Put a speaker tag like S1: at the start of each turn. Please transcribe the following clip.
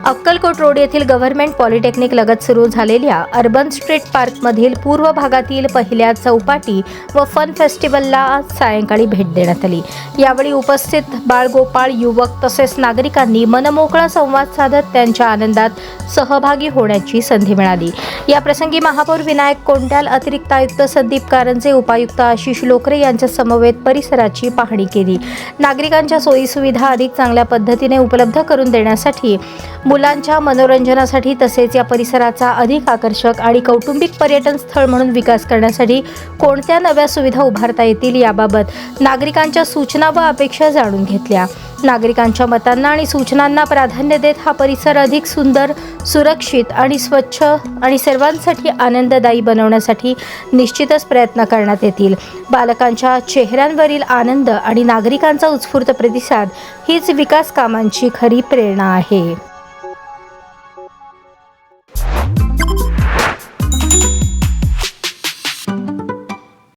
S1: Akkalkot road येथील government polytechnic लगत सुरू झालेल्या अर्बन स्ट्रीट पार्कमधील पूर्व भागातील पहिल्या चौपाटी व फन फेस्टिवलला सायंकाळी भेट देण्यात आली। यावेळी उपस्थित बाळगोपाळ युवक तसेच नागरिकांनी मनमोकळा संवाद साधत त्यांच्या आनंदात सहभागी होण्याची संधी मिळाली। या प्रसंगी महापौर विनायक कोंड्याल, अतिरिक्त आयुक्त संदीप कारंजे, उपायुक्त आशिष लोकरे यांच्या समवेत परिसराची पाहणी केली। नागरिकांच्या सोयीसुविधा अधिक चांगल्या पद्धतीने उपलब्ध करून देण्यासाठी, मुलांच्या मनोरंजनासाठी तसेच या परिसराचा अधिक आकर्षक आणि कौटुंबिक पर्यटन स्थळ म्हणून विकास करण्यासाठी कोणत्या नव्या सुविधा उभारता येतील याबाबत नागरिकांच्या सूचना व अपेक्षा जाणून घेतल्या। नागरिकांच्या मतांना आणि सूचनांना प्राधान्य देत हा परिसर अधिक सुंदर, सुरक्षित आणि स्वच्छ आणि सर्वांसाठी आनंददायी बनवण्यासाठी निश्चितच प्रयत्न करण्यात येतील। बालकांच्या चेहऱ्यांवरील आनंद आणि नागरिकांचा उत्स्फूर्त प्रतिसाद हीच विकास कामांची खरी प्रेरणा आहे।